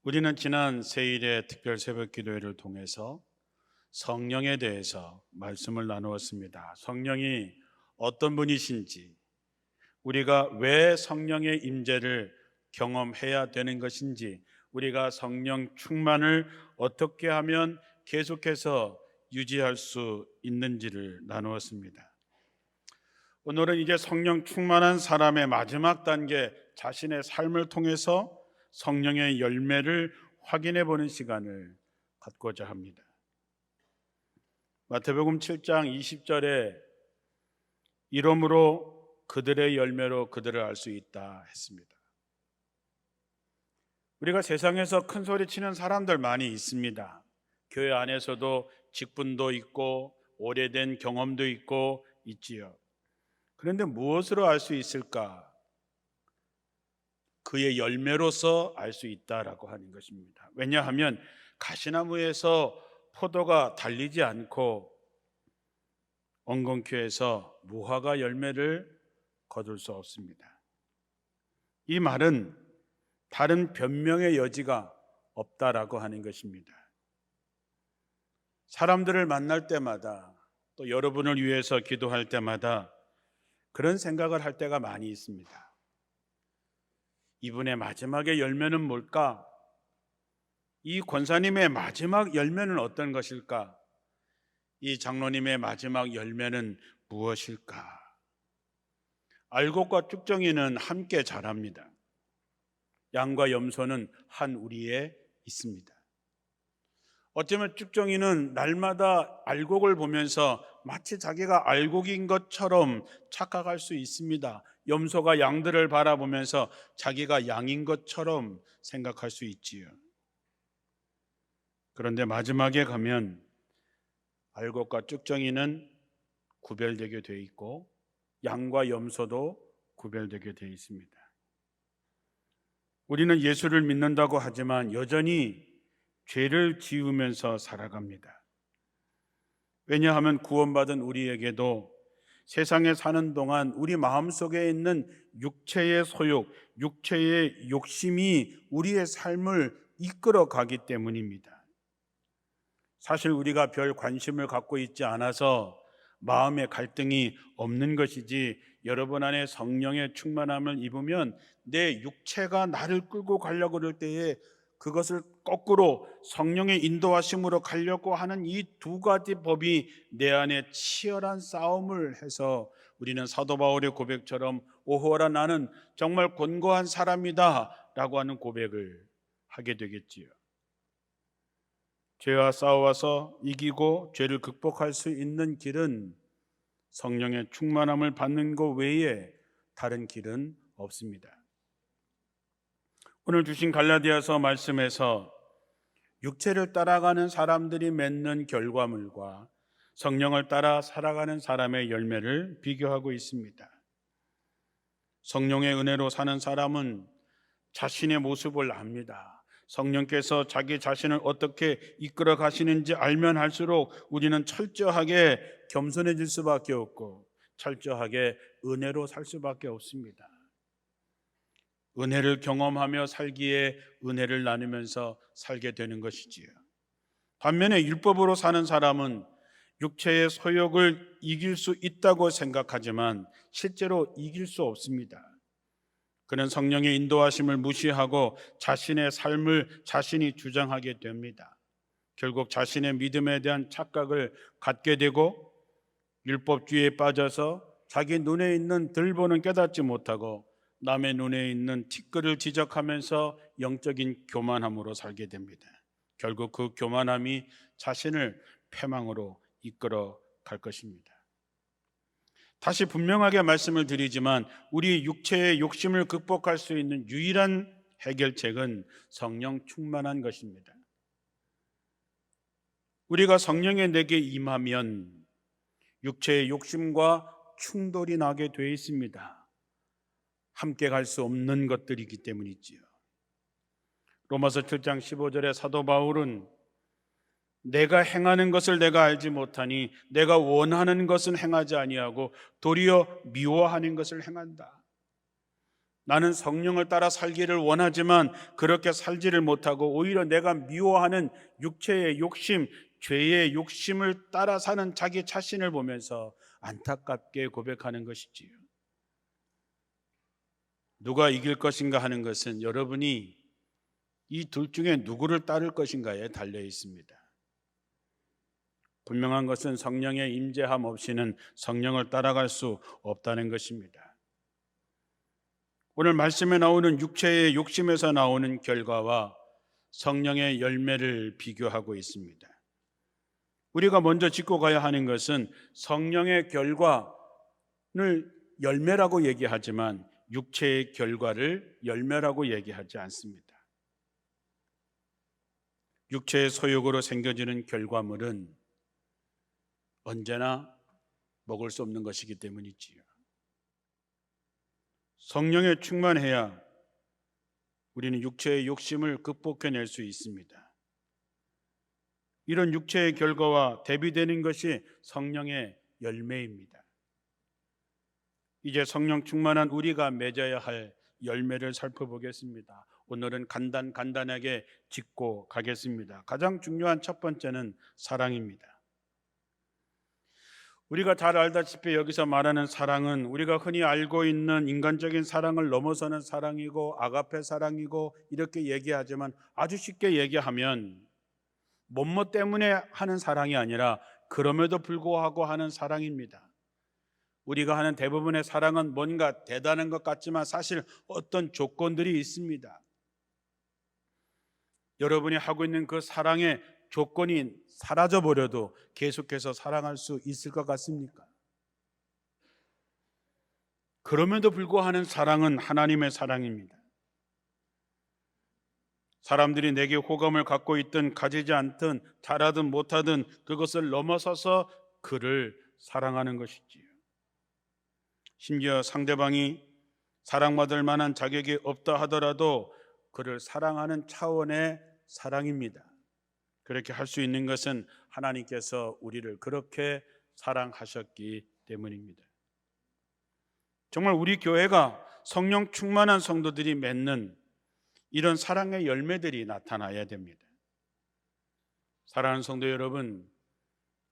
우리는 지난 세일의 특별 새벽 기도회를 통해서 성령에 대해서 말씀을 나누었습니다. 성령이 어떤 분이신지, 우리가 왜 성령의 임재를 경험해야 되는 것인지, 우리가 성령 충만을 어떻게 하면 계속해서 유지할 수 있는지를 나누었습니다. 오늘은 이제 성령 충만한 사람의 마지막 단계, 자신의 삶을 통해서 성령의 열매를 확인해 보는 시간을 갖고자 합니다. 마태복음 7장 20절에 이러므로 그들의 열매로 그들을 알 수 있다 했습니다. 우리가 세상에서 큰 소리 치는 사람들 많이 있습니다. 교회 안에서도 직분도 있고 오래된 경험도 있고 있지요. 그런데 무엇으로 알 수 있을까? 그의 열매로서 알 수 있다라고 하는 것입니다. 왜냐하면 가시나무에서 포도가 달리지 않고 엉겅퀴에서 무화과 열매를 거둘 수 없습니다. 이 말은 다른 변명의 여지가 없다라고 하는 것입니다. 사람들을 만날 때마다 또 여러분을 위해서 기도할 때마다 그런 생각을 할 때가 많이 있습니다. 이분의 마지막의 열매는 뭘까? 이 권사님의 마지막 열매는 어떤 것일까? 이 장로님의 마지막 열매는 무엇일까? 알곡과 쭉정이는 함께 자랍니다. 양과 염소는 한 우리에 있습니다. 어쩌면 쭉정이는 날마다 알곡을 보면서 마치 자기가 알곡인 것처럼 착각할 수 있습니다. 염소가 양들을 바라보면서 자기가 양인 것처럼 생각할 수 있지요. 그런데 마지막에 가면 알곡과 쭉정이는 구별되게 돼 있고 양과 염소도 구별되게 돼 있습니다. 우리는 예수를 믿는다고 하지만 여전히 죄를 지으면서 살아갑니다. 왜냐하면 구원받은 우리에게도 세상에 사는 동안 우리 마음속에 있는 육체의 소욕, 육체의 욕심이 우리의 삶을 이끌어가기 때문입니다. 사실 우리가 별 관심을 갖고 있지 않아서 마음의 갈등이 없는 것이지, 여러분 안에 성령의 충만함을 입으면 내 육체가 나를 끌고 가려고 그럴 때에 그것을 거꾸로 성령의 인도하심으로 가려고 하는 이 두 가지 법이 내 안에 치열한 싸움을 해서 우리는 사도 바울의 고백처럼 오호라 나는 정말 곤고한 사람이다 라고 하는 고백을 하게 되겠지요. 죄와 싸워서 이기고 죄를 극복할 수 있는 길은 성령의 충만함을 받는 것 외에 다른 길은 없습니다. 오늘 주신 갈라디아서 말씀에서 육체를 따라가는 사람들이 맺는 결과물과 성령을 따라 살아가는 사람의 열매를 비교하고 있습니다. 성령의 은혜로 사는 사람은 자신의 모습을 압니다. 성령께서 자기 자신을 어떻게 이끌어 가시는지 알면 할수록 우리는 철저하게 겸손해질 수밖에 없고 철저하게 은혜로 살 수밖에 없습니다. 은혜를 경험하며 살기에 은혜를 나누면서 살게 되는 것이지요. 반면에 율법으로 사는 사람은 육체의 소욕을 이길 수 있다고 생각하지만 실제로 이길 수 없습니다. 그는 성령의 인도하심을 무시하고 자신의 삶을 자신이 주장하게 됩니다. 결국 자신의 믿음에 대한 착각을 갖게 되고 율법주의에 빠져서 자기 눈에 있는 들보는 깨닫지 못하고 남의 눈에 있는 티끌을 지적하면서 영적인 교만함으로 살게 됩니다. 결국 그 교만함이 자신을 패망으로 이끌어 갈 것입니다. 다시 분명하게 말씀을 드리지만 우리 육체의 욕심을 극복할 수 있는 유일한 해결책은 성령 충만한 것입니다. 우리가 성령의 내게 임하면 육체의 욕심과 충돌이 나게 되어 있습니다. 함께 갈 수 없는 것들이기 때문이지요. 로마서 7장 15절에 사도 바울은 내가 행하는 것을 내가 알지 못하니 내가 원하는 것은 행하지 아니하고 도리어 미워하는 것을 행한다. 나는 성령을 따라 살기를 원하지만 그렇게 살지를 못하고 오히려 내가 미워하는 육체의 욕심, 죄의 욕심을 따라 사는 자기 자신을 보면서 안타깝게 고백하는 것이지요. 누가 이길 것인가 하는 것은 여러분이 이 둘 중에 누구를 따를 것인가에 달려 있습니다. 분명한 것은 성령의 임재함 없이는 성령을 따라갈 수 없다는 것입니다. 오늘 말씀에 나오는 육체의 욕심에서 나오는 결과와 성령의 열매를 비교하고 있습니다. 우리가 먼저 짚고 가야 하는 것은 성령의 결과를 열매라고 얘기하지만 육체의 결과를 열매라고 얘기하지 않습니다. 육체의 소욕으로 생겨지는 결과물은 언제나 먹을 수 없는 것이기 때문이지요. 성령에 충만해야 우리는 육체의 욕심을 극복해낼 수 있습니다. 이런 육체의 결과와 대비되는 것이 성령의 열매입니다. 이제 성령 충만한 우리가 맺어야 할 열매를 살펴보겠습니다. 오늘은 간단하게 짚고 가겠습니다. 가장 중요한 첫 번째는 사랑입니다. 우리가 잘 알다시피 여기서 말하는 사랑은 우리가 흔히 알고 있는 인간적인 사랑을 넘어서는 사랑이고 아가페 사랑이고 이렇게 얘기하지만 아주 쉽게 얘기하면 뭐뭐 때문에 하는 사랑이 아니라 그럼에도 불구하고 하는 사랑입니다. 우리가 하는 대부분의 사랑은 뭔가 대단한 것 같지만 사실 어떤 조건들이 있습니다. 여러분이 하고 있는 그 사랑의 조건이 사라져버려도 계속해서 사랑할 수 있을 것 같습니까? 그럼에도 불구하고 하는 사랑은 하나님의 사랑입니다. 사람들이 내게 호감을 갖고 있든 가지지 않든 잘하든 못하든 그것을 넘어서서 그를 사랑하는 것이지요. 심지어 상대방이 사랑받을 만한 자격이 없다 하더라도 그를 사랑하는 차원의 사랑입니다. 그렇게 할 수 있는 것은 하나님께서 우리를 그렇게 사랑하셨기 때문입니다. 정말 우리 교회가 성령 충만한 성도들이 맺는 이런 사랑의 열매들이 나타나야 됩니다. 사랑하는 성도 여러분,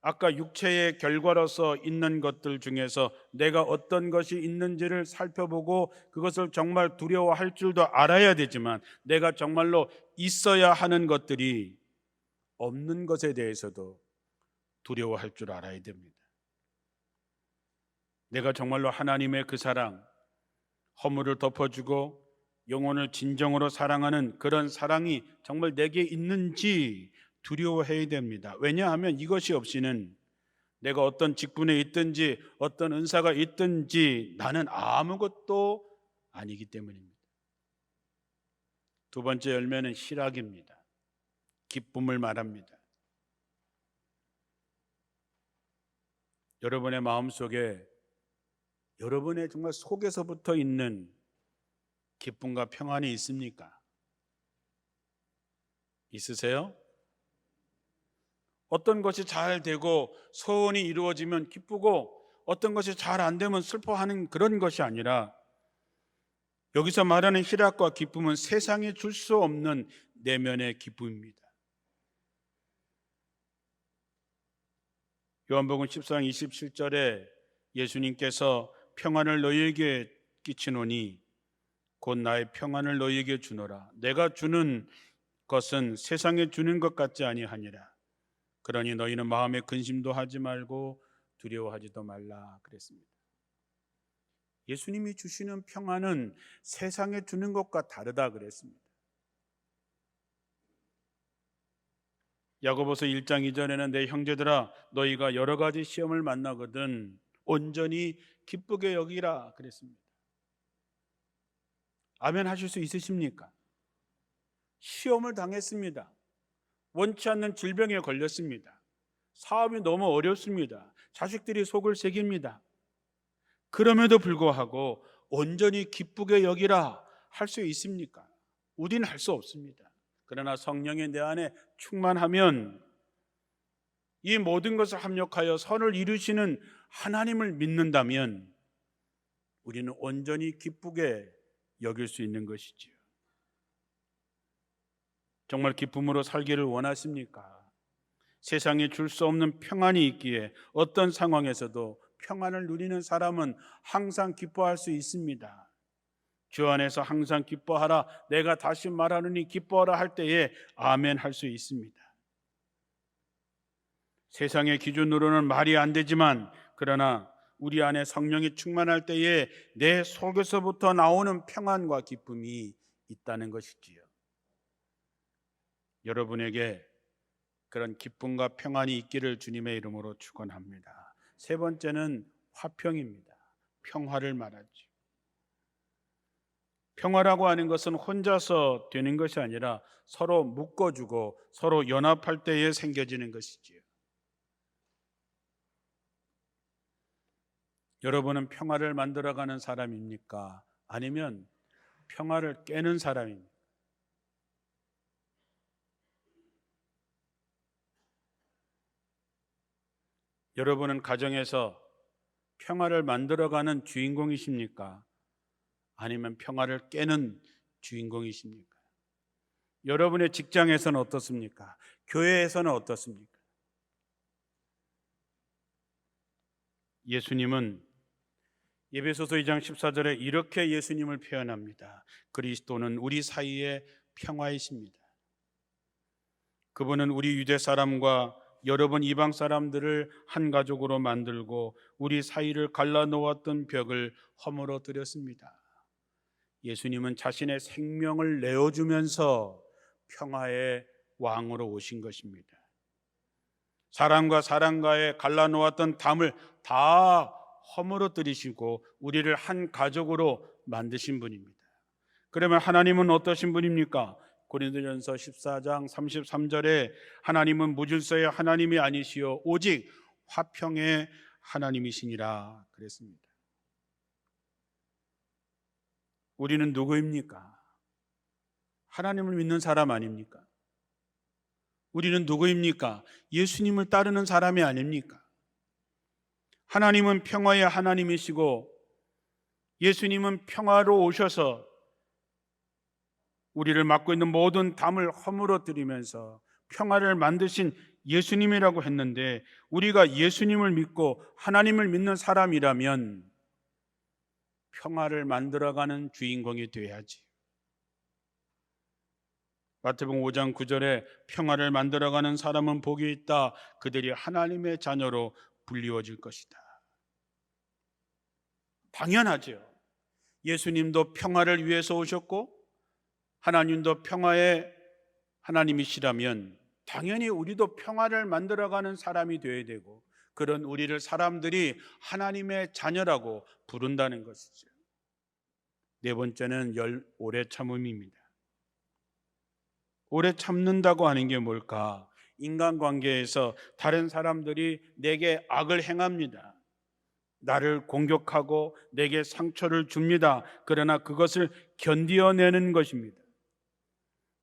아까 육체의 결과로서 있는 것들 중에서 내가 어떤 것이 있는지를 살펴보고 그것을 정말 두려워할 줄도 알아야 되지만 내가 정말로 있어야 하는 것들이 없는 것에 대해서도 두려워할 줄 알아야 됩니다. 내가 정말로 하나님의 그 사랑, 허물을 덮어주고 영혼을 진정으로 사랑하는 그런 사랑이 정말 내게 있는지 두려워해야 됩니다. 왜냐하면 이것이 없이는 내가 어떤 직분에 있든지 어떤 은사가 있든지 나는 아무것도 아니기 때문입니다. 두 번째 열매는 희락입니다. 기쁨을 말합니다. 여러분의 마음속에 여러분의 정말 속에서부터 있는 기쁨과 평안이 있습니까? 있으세요? 어떤 것이 잘 되고 소원이 이루어지면 기쁘고 어떤 것이 잘 안 되면 슬퍼하는 그런 것이 아니라 여기서 말하는 희락과 기쁨은 세상에 줄 수 없는 내면의 기쁨입니다. 요한복음 14장 27절에 예수님께서 평안을 너희에게 끼치노니 곧 나의 평안을 너희에게 주노라. 내가 주는 것은 세상에 주는 것 같지 아니하니라. 그러니 너희는 마음에 근심도 하지 말고 두려워하지도 말라 그랬습니다. 예수님이 주시는 평안은 세상에 주는 것과 다르다 그랬습니다. 야고보서 1장 2절에는 내 형제들아 너희가 여러 가지 시험을 만나거든 온전히 기쁘게 여기라 그랬습니다. 아멘 하실 수 있으십니까? 시험을 당했습니다. 원치 않는 질병에 걸렸습니다. 사업이 너무 어렵습니다. 자식들이 속을 새깁니다. 그럼에도 불구하고 온전히 기쁘게 여기라 할 수 있습니까? 우리는 할 수 없습니다. 그러나 성령이 내 안에 충만하면 이 모든 것을 합력하여 선을 이루시는 하나님을 믿는다면 우리는 온전히 기쁘게 여길 수 있는 것이지요. 정말 기쁨으로 살기를 원하십니까? 세상에 줄 수 없는 평안이 있기에 어떤 상황에서도 평안을 누리는 사람은 항상 기뻐할 수 있습니다. 주 안에서 항상 기뻐하라, 내가 다시 말하노니 기뻐하라 할 때에 아멘 할 수 있습니다. 세상의 기준으로는 말이 안 되지만, 그러나 우리 안에 성령이 충만할 때에 내 속에서부터 나오는 평안과 기쁨이 있다는 것이지요. 여러분에게 그런 기쁨과 평안이 있기를 주님의 이름으로 축원합니다. 세 번째는 화평입니다. 평화를 말하죠. 평화라고 하는 것은 혼자서 되는 것이 아니라 서로 묶어주고 서로 연합할 때에 생겨지는 것이지요. 여러분은 평화를 만들어가는 사람입니까? 아니면 평화를 깨는 사람입니까? 여러분은 가정에서 평화를 만들어가는 주인공이십니까? 아니면 평화를 깨는 주인공이십니까? 여러분의 직장에서는 어떻습니까? 교회에서는 어떻습니까? 예수님은 에베소서 2장 14절에 이렇게 예수님을 표현합니다. 그리스도는 우리 사이의 평화이십니다. 그분은 우리 유대 사람과 여러분 이방 사람들을 한 가족으로 만들고 우리 사이를 갈라놓았던 벽을 허물어뜨렸습니다. 예수님은 자신의 생명을 내어주면서 평화의 왕으로 오신 것입니다. 사람과 사람과의 갈라놓았던 담을 다 허물어뜨리시고 우리를 한 가족으로 만드신 분입니다. 그러면 하나님은 어떠신 분입니까? 고린도전서 14장 33절에 하나님은 무질서의 하나님이 아니시요 오직 화평의 하나님이시니라 그랬습니다. 우리는 누구입니까? 하나님을 믿는 사람 아닙니까? 우리는 누구입니까? 예수님을 따르는 사람이 아닙니까? 하나님은 평화의 하나님이시고 예수님은 평화로 오셔서 우리를 맡고 있는 모든 담을 허물어뜨리면서 평화를 만드신 예수님이라고 했는데, 우리가 예수님을 믿고 하나님을 믿는 사람이라면 평화를 만들어가는 주인공이 돼야지. 마태복음 5장 9절에 평화를 만들어가는 사람은 복이 있다. 그들이 하나님의 자녀로 불리워질 것이다. 당연하죠. 예수님도 평화를 위해서 오셨고 하나님도 평화의 하나님이시라면 당연히 우리도 평화를 만들어가는 사람이 되어야 되고, 그런 우리를 사람들이 하나님의 자녀라고 부른다는 것이죠. 네 번째는 오래 참음입니다. 오래 참는다고 하는 게 뭘까? 인간관계에서 다른 사람들이 내게 악을 행합니다. 나를 공격하고 내게 상처를 줍니다. 그러나 그것을 견디어내는 것입니다.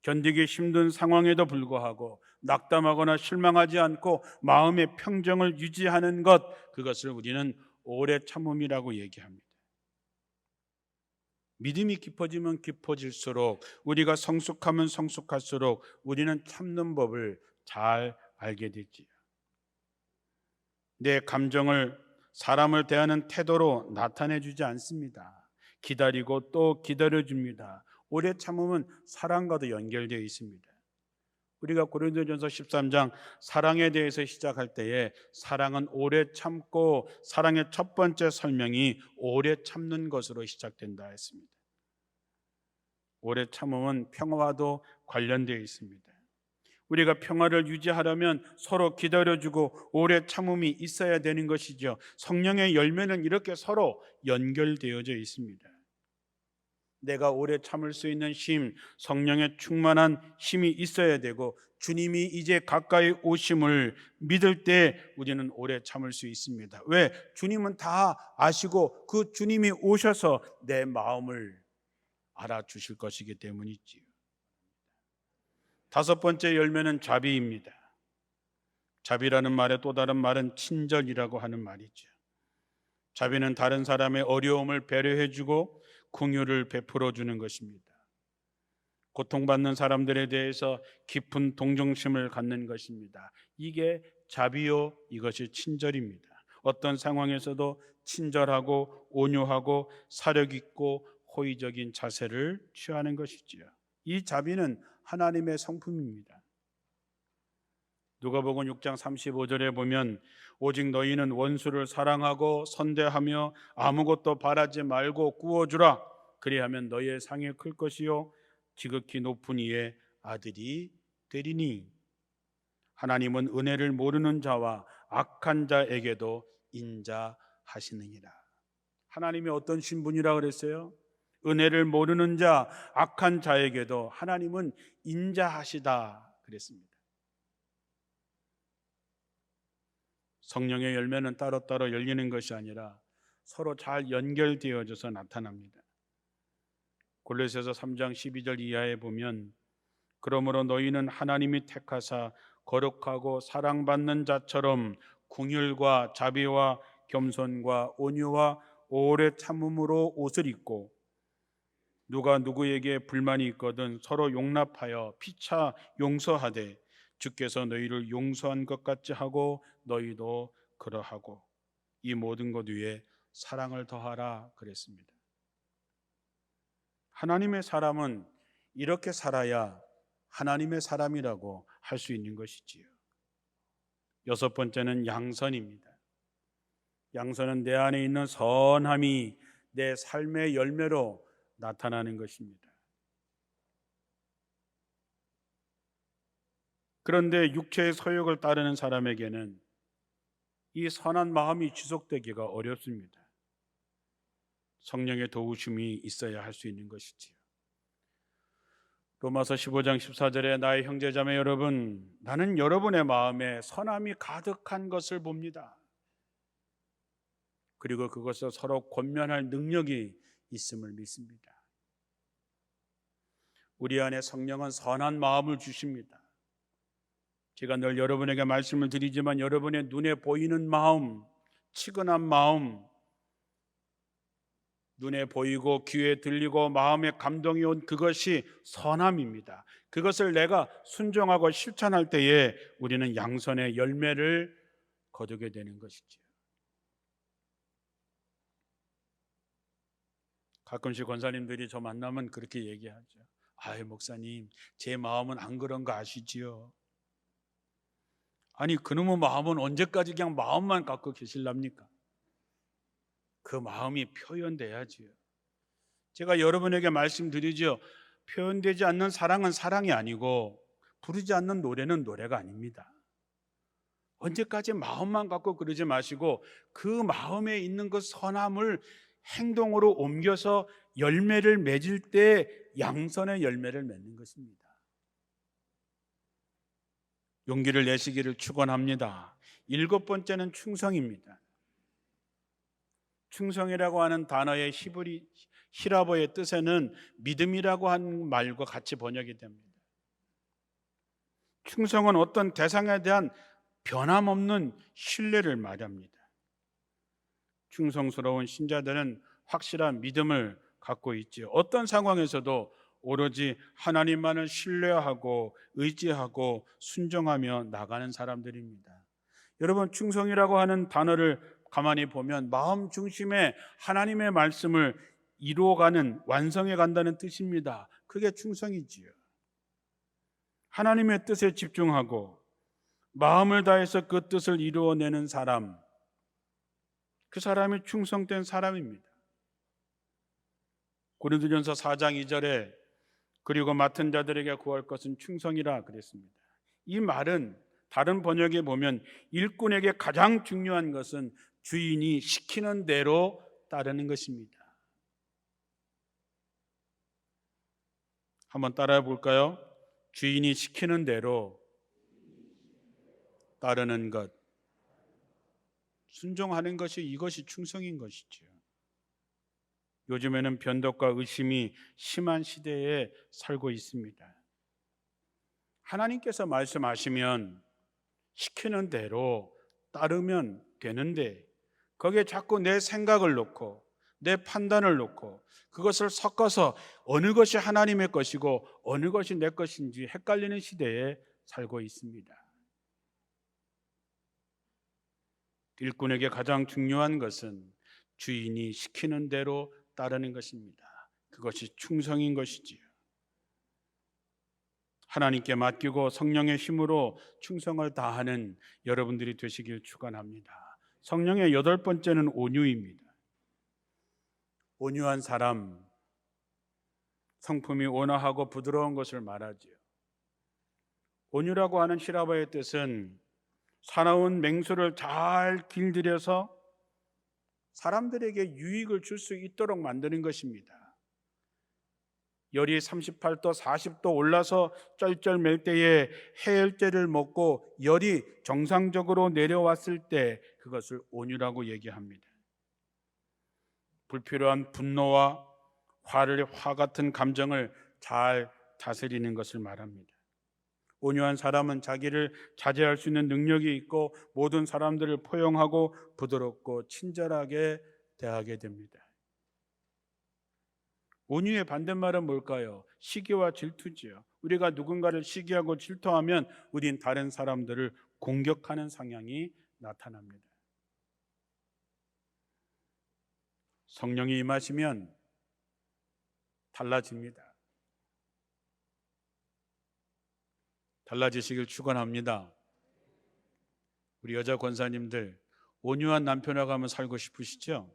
견디기 힘든 상황에도 불구하고 낙담하거나 실망하지 않고 마음의 평정을 유지하는 것, 그것을 우리는 오래 참음이라고 얘기합니다. 믿음이 깊어지면 깊어질수록, 우리가 성숙하면 성숙할수록 우리는 참는 법을 잘 알게 되지요. 내 감정을 사람을 대하는 태도로 나타내 주지 않습니다. 기다리고 또 기다려줍니다. 오래 참음은 사랑과도 연결되어 있습니다. 우리가 고린도전서 13장 사랑에 대해서 시작할 때에 사랑은 오래 참고, 사랑의 첫 번째 설명이 오래 참는 것으로 시작된다 했습니다. 오래 참음은 평화와도 관련되어 있습니다. 우리가 평화를 유지하려면 서로 기다려주고 오래 참음이 있어야 되는 것이죠. 성령의 열매는 이렇게 서로 연결되어져 있습니다. 내가 오래 참을 수 있는 힘, 성령의 충만한 힘이 있어야 되고, 주님이 이제 가까이 오심을 믿을 때 우리는 오래 참을 수 있습니다. 왜? 주님은 다 아시고 그 주님이 오셔서 내 마음을 알아주실 것이기 때문이지요. 다섯 번째 열매는 자비입니다. 자비라는 말의 또 다른 말은 친절이라고 하는 말이죠. 자비는 다른 사람의 어려움을 배려해주고 긍휼을 베풀어 주는 것입니다. 고통받는 사람들에 대해서 깊은 동정심을 갖는 것입니다. 이게 자비요, 이것이 친절입니다. 어떤 상황에서도 친절하고 온유하고 사력 있고 호의적인 자세를 취하는 것이지요. 이 자비는 하나님의 성품입니다. 누가복음 6장 35절에 보면 오직 너희는 원수를 사랑하고 선대하며 아무것도 바라지 말고 구워주라. 그리하면 너희의 상이 클 것이요 지극히 높은 이의 아들이 되리니. 하나님은 은혜를 모르는 자와 악한 자에게도 인자하시느니라. 하나님이 어떤 신분이라 그랬어요? 은혜를 모르는 자, 악한 자에게도 하나님은 인자하시다 그랬습니다. 성령의 열매는 따로따로 열리는 것이 아니라 서로 잘 연결되어져서 나타납니다. 골로새서 3장 12절 이하에 보면 그러므로 너희는 하나님이 택하사 거룩하고 사랑받는 자처럼 긍휼과 자비와 겸손과 온유와 오래 참음으로 옷을 입고 누가 누구에게 불만이 있거든 서로 용납하여 피차 용서하되 주께서 너희를 용서한 것 같이 하고 너희도 그러하고 이 모든 것 위에 사랑을 더하라 그랬습니다. 하나님의 사람은 이렇게 살아야 하나님의 사람이라고 할 수 있는 것이지요. 여섯 번째는 양선입니다. 양선은 내 안에 있는 선함이 내 삶의 열매로 나타나는 것입니다. 그런데 육체의 소욕을 따르는 사람에게는 이 선한 마음이 지속되기가 어렵습니다. 성령의 도우심이 있어야 할 수 있는 것이지요. 로마서 15장 14절에 나의 형제자매 여러분, 나는 여러분의 마음에 선함이 가득한 것을 봅니다. 그리고 그것을 서로 권면할 능력이 있음을 믿습니다. 우리 안에 성령은 선한 마음을 주십니다. 제가 늘 여러분에게 말씀을 드리지만 여러분의 눈에 보이는 마음, 치근한 마음, 눈에 보이고 귀에 들리고 마음에 감동이 온 그것이 선함입니다. 그것을 내가 순종하고 실천할 때에 우리는 양선의 열매를 거두게 되는 것이죠. 가끔씩 권사님들이 저 만나면 그렇게 얘기하죠. 아유 목사님, 제 마음은 안 그런 거 아시지요? 아니 그놈의 마음은 언제까지 그냥 마음만 갖고 계실랍니까? 그 마음이 표현돼야지요. 제가 여러분에게 말씀드리죠. 표현되지 않는 사랑은 사랑이 아니고 부르지 않는 노래는 노래가 아닙니다. 언제까지 마음만 갖고 그러지 마시고 그 마음에 있는 그 선함을 행동으로 옮겨서 열매를 맺을 때 양선의 열매를 맺는 것입니다. 용기를 내시기를 축원합니다. 일곱 번째는 충성입니다. 충성이라고 하는 단어의 히라보의 뜻에는 믿음이라고 하는 말과 같이 번역이 됩니다. 충성은 어떤 대상에 대한 변함없는 신뢰를 말합니다. 충성스러운 신자들은 확실한 믿음을 갖고 있지요. 어떤 상황에서도 오로지 하나님만을 신뢰하고 의지하고 순종하며 나가는 사람들입니다. 여러분, 충성이라고 하는 단어를 가만히 보면 마음 중심에 하나님의 말씀을 이루어가는, 완성해 간다는 뜻입니다. 그게 충성이지요. 하나님의 뜻에 집중하고 마음을 다해서 그 뜻을 이루어내는 사람, 그 사람이 충성된 사람입니다. 고린도전서 4장 2절에 그리고 맡은 자들에게 구할 것은 충성이라 그랬습니다. 이 말은 다른 번역에 보면 일꾼에게 가장 중요한 것은 주인이 시키는 대로 따르는 것입니다. 한번 따라해 볼까요? 주인이 시키는 대로 따르는 것, 순종하는 것이, 이것이 충성인 것이죠. 요즘에는 변덕과 의심이 심한 시대에 살고 있습니다. 하나님께서 말씀하시면 시키는 대로 따르면 되는데 거기에 자꾸 내 생각을 놓고 내 판단을 놓고 그것을 섞어서 어느 것이 하나님의 것이고 어느 것이 내 것인지 헷갈리는 시대에 살고 있습니다. 일꾼에게 가장 중요한 것은 주인이 시키는 대로 따르는 것입니다. 그것이 충성인 것이지요. 하나님께 맡기고 성령의 힘으로 충성을 다하는 여러분들이 되시길 축원합니다. 성령의 8번째는 온유입니다. 온유한 사람, 성품이 온화하고 부드러운 것을 말하지요. 온유라고 하는 히라바의 뜻은 사나운 맹수를 잘 길들여서 사람들에게 유익을 줄 수 있도록 만드는 것입니다. 열이 38도, 40도 올라서 쩔쩔맬 때에 해열제를 먹고 열이 정상적으로 내려왔을 때 그것을 온유라고 얘기합니다. 불필요한 분노와 화 같은 감정을 잘 다스리는 것을 말합니다. 온유한 사람은 자기를 자제할 수 있는 능력이 있고 모든 사람들을 포용하고 부드럽고 친절하게 대하게 됩니다. 온유의 반대말은 뭘까요? 시기와 질투지요. 우리가 누군가를 시기하고 질투하면 우린 다른 사람들을 공격하는 성향이 나타납니다. 성령이 임하시면 달라집니다. 달라지시길 축원합니다. 우리 여자 권사님들 온유한 남편하고 한번 살고 싶으시죠?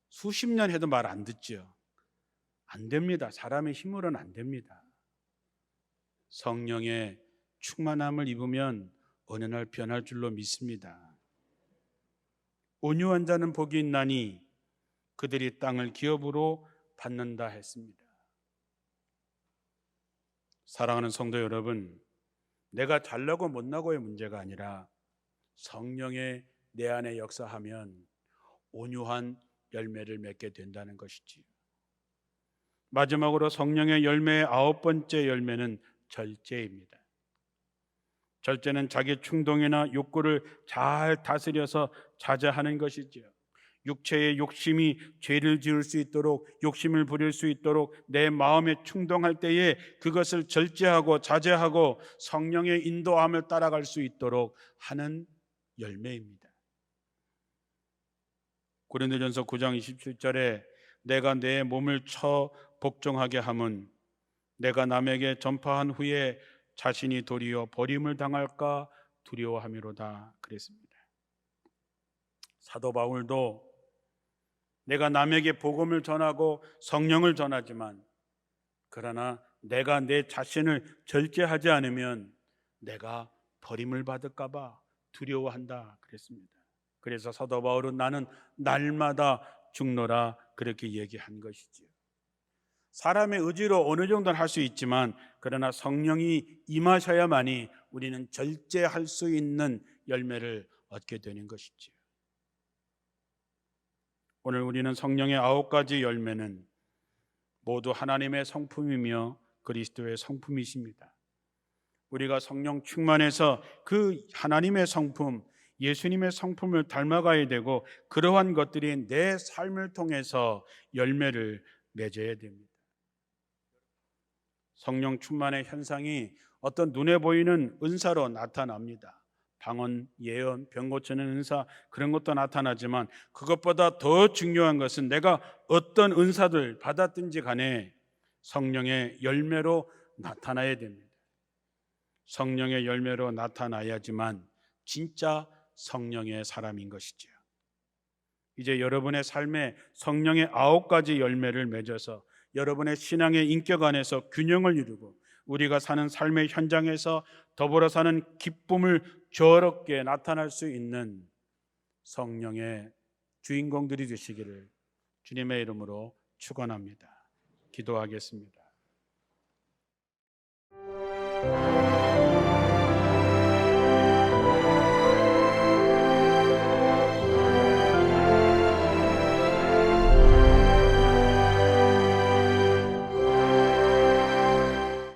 수십 년 해도 말 안 듣죠. 안 됩니다. 사람의 힘으로는 안 됩니다. 성령의 충만함을 입으면 어느 날 변할 줄로 믿습니다. 온유한 자는 복이 있나니 그들이 땅을 기업으로 받는다 했습니다. 사랑하는 성도 여러분, 내가 잘나고 못나고의 문제가 아니라 성령의 내 안에 역사하면 온유한 열매를 맺게 된다는 것이지요. 마지막으로 성령의 열매의 9번째 열매는 절제입니다. 절제는 자기 충동이나 욕구를 잘 다스려서 자제하는 것이지요. 육체의 욕심이 죄를 지을 수 있도록, 욕심을 부릴 수 있도록 내 마음에 충동할 때에 그것을 절제하고 자제하고 성령의 인도함을 따라갈 수 있도록 하는 열매입니다. 고린도전서 9장 27절에 내가 내 몸을 쳐 복종하게 함은 내가 남에게 전파한 후에 자신이 도리어 버림을 당할까 두려워함이로다 그랬습니다. 사도 바울도 내가 남에게 복음을 전하고 성령을 전하지만 그러나 내가 내 자신을 절제하지 않으면 내가 버림을 받을까 봐 두려워한다 그랬습니다. 그래서 사도 바울은 나는 날마다 죽노라 그렇게 얘기한 것이지요. 사람의 의지로 어느 정도는 할 수 있지만 그러나 성령이 임하셔야만이 우리는 절제할 수 있는 열매를 얻게 되는 것이지요. 오늘 우리는 성령의 9가지 열매는 모두 하나님의 성품이며 그리스도의 성품이십니다. 우리가 성령 충만해서 그 하나님의 성품, 예수님의 성품을 닮아가야 되고 그러한 것들이 내 삶을 통해서 열매를 맺어야 됩니다. 성령 충만의 현상이 어떤 눈에 보이는 은사로 나타납니다. 방언, 예언, 병 고치는 은사 그런 것도 나타나지만 그것보다 더 중요한 것은 내가 어떤 은사들 받았든지 간에 성령의 열매로 나타나야 됩니다. 성령의 열매로 나타나야지만 진짜 성령의 사람인 것이죠. 이제 여러분의 삶에 성령의 9가지 열매를 맺어서 여러분의 신앙의 인격 안에서 균형을 이루고 우리가 사는 삶의 현장에서 더불어 사는 기쁨을 저롭게 나타날 수 있는 성령의 주인공들이 되시기를 주님의 이름으로 축원합니다. 기도하겠습니다.